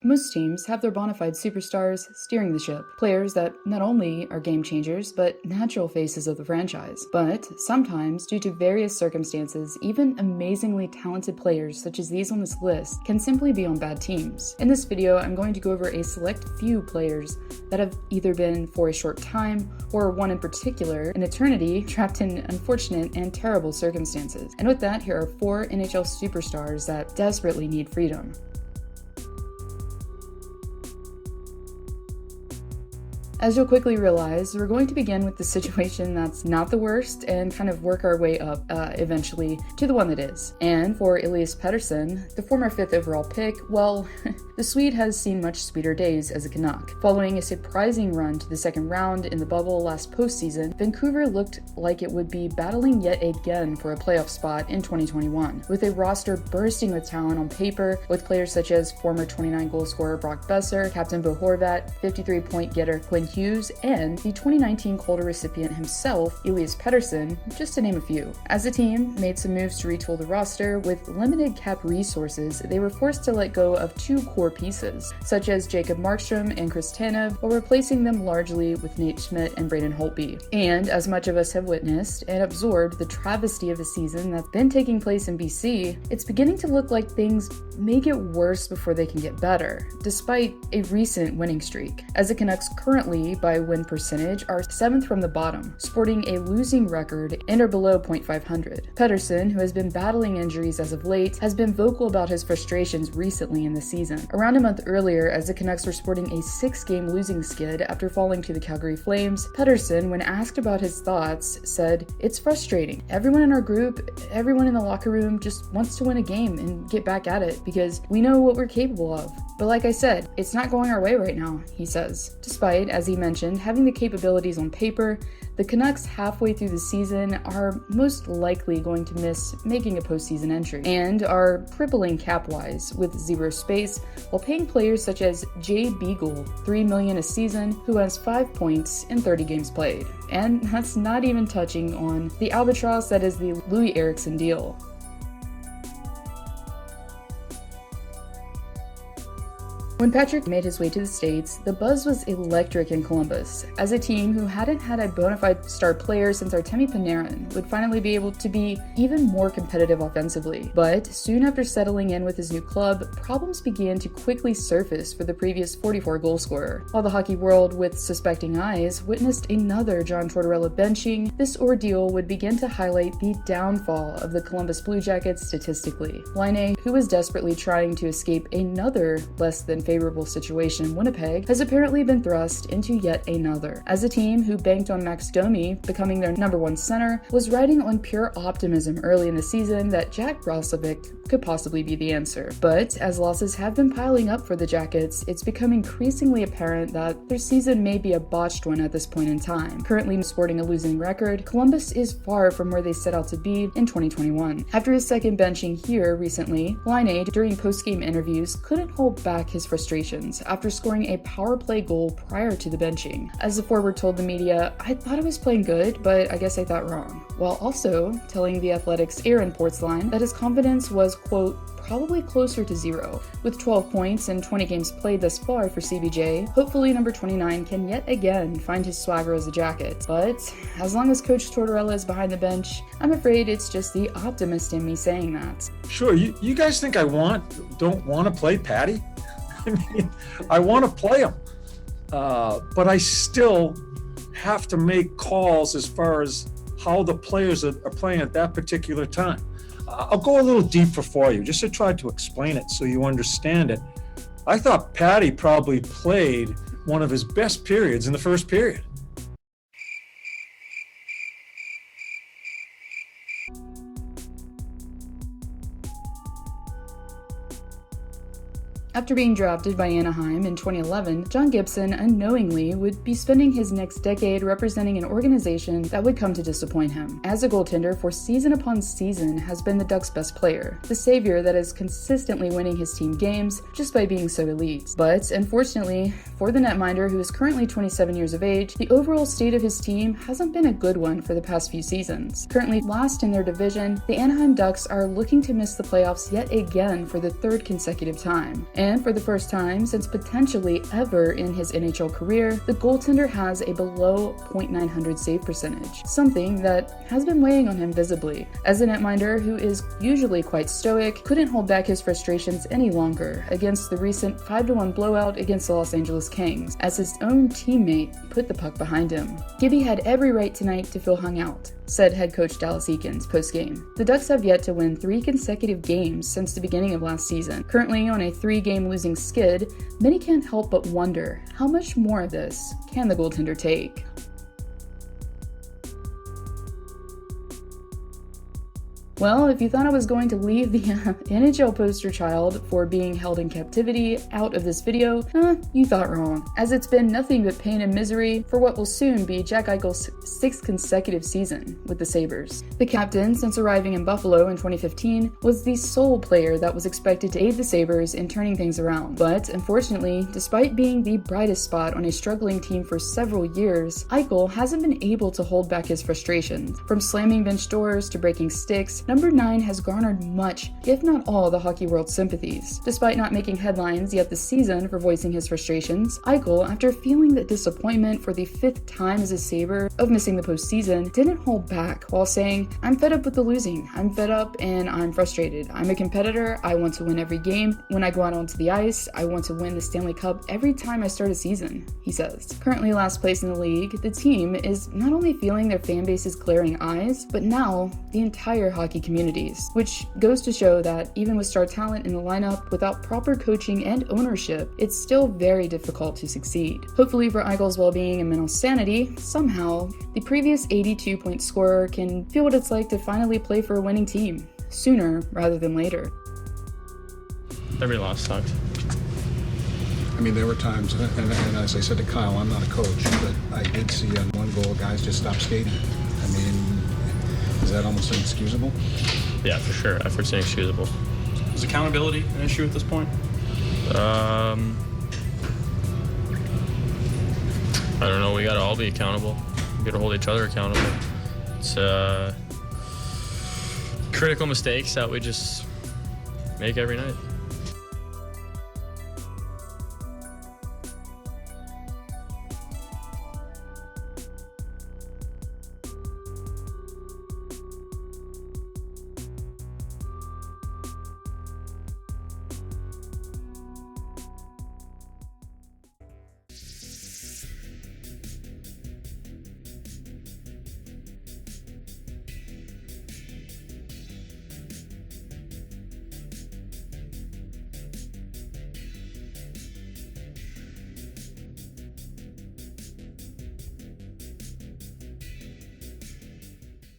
Most teams have their bona fide superstars steering the ship, players that not only are game changers, but natural faces of the franchise. But sometimes, due to various circumstances, even amazingly talented players such as these on this list can simply be on bad teams. In this video, I'm going to go over a select few players that have either been for a short time, or one in particular, an eternity, trapped in unfortunate and terrible circumstances. And with that, here are 4 NHL superstars that desperately need freedom. As you'll quickly realize, we're going to begin with the situation that's not the worst and kind of work our way up eventually to the one that is. And for Elias Pettersson, the former 5th overall pick, well, the Swede has seen much sweeter days as a Canuck. Following a surprising run to the second round in the bubble last postseason, Vancouver looked like it would be battling yet again for a playoff spot in 2021. With a roster bursting with talent on paper, with players such as former 29-goal scorer Brock Boeser, Captain Bo Horvat, 53-point getter Quinn Hughes, and the 2019 Calder recipient himself, Elias Pettersson, just to name a few. As a team made some moves to retool the roster, with limited cap resources, they were forced to let go of 2 core pieces, such as Jacob Markstrom and Chris Tanev, while replacing them largely with Nate Schmidt and Braden Holtby. And as much of us have witnessed and absorbed the travesty of a season that's been taking place in BC, it's beginning to look like things may get worse before they can get better, despite a recent winning streak, as the Canucks currently, by win percentage, are 7th from the bottom, sporting a losing record and are below .500. Pettersson, who has been battling injuries as of late, has been vocal about his frustrations recently in the season. Around a month earlier, as the Canucks were sporting a 6-game losing skid after falling to the Calgary Flames, Pettersson, when asked about his thoughts, said, "It's frustrating. Everyone in our group, everyone in the locker room just wants to win a game and get back at it because we know what we're capable of. But like I said, it's not going our way right now," he says. Despite, as he mentioned, having the capabilities on paper, the Canucks halfway through the season are most likely going to miss making a postseason entry and are crippling cap-wise with 0 space, while paying players such as Jay Beagle $3 million a season, who has 5 points in 30 games played. And that's not even touching on the albatross that is the Louis Eriksson deal. When Patrick made his way to the States, the buzz was electric in Columbus, as a team who hadn't had a bona fide star player since Artemi Panarin would finally be able to be even more competitive offensively. But soon after settling in with his new club, problems began to quickly surface for the previous 44-goal scorer. While the hockey world, with suspecting eyes, witnessed another John Tortorella benching, this ordeal would begin to highlight the downfall of the Columbus Blue Jackets statistically. Laine, who was desperately trying to escape another less than favorable situation in Winnipeg, has apparently been thrust into yet another, as a team who banked on Max Domi becoming their #1 center was riding on pure optimism early in the season that Jack Roslovic could possibly be the answer. But as losses have been piling up for the Jackets, it's become increasingly apparent that their season may be a botched one at this point in time. Currently sporting a losing record, Columbus is far from where they set out to be in 2021. After his second benching here recently, Laine, during post-game interviews, couldn't hold back his frustrations after scoring a power play goal prior to the benching. As the forward told the media, "I thought I was playing good, but I guess I thought wrong," while also telling the Athletic's Aaron Portzline that his confidence was, quote, "probably closer to 0. With 12 points and 20 games played thus far for CBJ, hopefully number 29 can yet again find his swagger as a Jacket. But as long as Coach Tortorella is behind the bench, I'm afraid it's just the optimist in me saying that." Sure, you guys think I don't want to play Patty? I mean, I want to play him, but I still have to make calls as far as how the players are playing at that particular time. I'll go a little deeper for you, just to try to explain it so you understand it. I thought Patty probably played one of his best periods in the first period. After being drafted by Anaheim in 2011, John Gibson unknowingly would be spending his next decade representing an organization that would come to disappoint him. As a goaltender for season upon season has been the Ducks' best player, the savior that is consistently winning his team games just by being so elite. But unfortunately, for the netminder who is currently 27 years of age, the overall state of his team hasn't been a good one for the past few seasons. Currently last in their division, the Anaheim Ducks are looking to miss the playoffs yet again for the 3rd consecutive time. And for the first time since potentially ever in his NHL career, the goaltender has a below .900 save percentage, something that has been weighing on him visibly. As a netminder who is usually quite stoic, couldn't hold back his frustrations any longer against the recent 5-1 blowout against the Los Angeles Kings, as his own teammate put the puck behind him. Gibby had every right tonight to feel hung out, said head coach Dallas Eakins post-game. The Ducks have yet to win 3 consecutive games since the beginning of last season. Currently on a 3-game losing skid, many can't help but wonder how much more of this can the goaltender take. Well, if you thought I was going to leave the NHL poster child for being held in captivity out of this video, you thought wrong, as it's been nothing but pain and misery for what will soon be Jack Eichel's 6th consecutive season with the Sabres. The captain, since arriving in Buffalo in 2015, was the sole player that was expected to aid the Sabres in turning things around. But unfortunately, despite being the brightest spot on a struggling team for several years, Eichel hasn't been able to hold back his frustrations. From slamming bench doors to breaking sticks, number 9 has garnered much, if not all, the hockey world's sympathies. Despite not making headlines yet this season for voicing his frustrations, Eichel, after feeling the disappointment for the 5th time as a Sabre of missing the postseason, didn't hold back while saying, "I'm fed up with the losing. I'm fed up and I'm frustrated. I'm a competitor. I want to win every game. When I go out onto the ice, I want to win the Stanley Cup every time I start a season," he says. Currently last place in the league, the team is not only feeling their fan base's glaring eyes, but now the entire hockey communities, which goes to show that even with star talent in the lineup, without proper coaching and ownership, it's still very difficult to succeed. Hopefully for Eichel's well-being and mental sanity, somehow, the previous 82-point scorer can feel what it's like to finally play for a winning team, sooner rather than later. Every loss sucked. I mean, there were times, and as I said to Kyle, I'm not a coach, but I did see on one goal guys just stop skating. I mean, is that almost inexcusable? Yeah, for sure. Effort's inexcusable. Is accountability an issue at this point? I don't know. We gotta all be accountable. We gotta hold each other accountable. It's critical mistakes that we just make every night.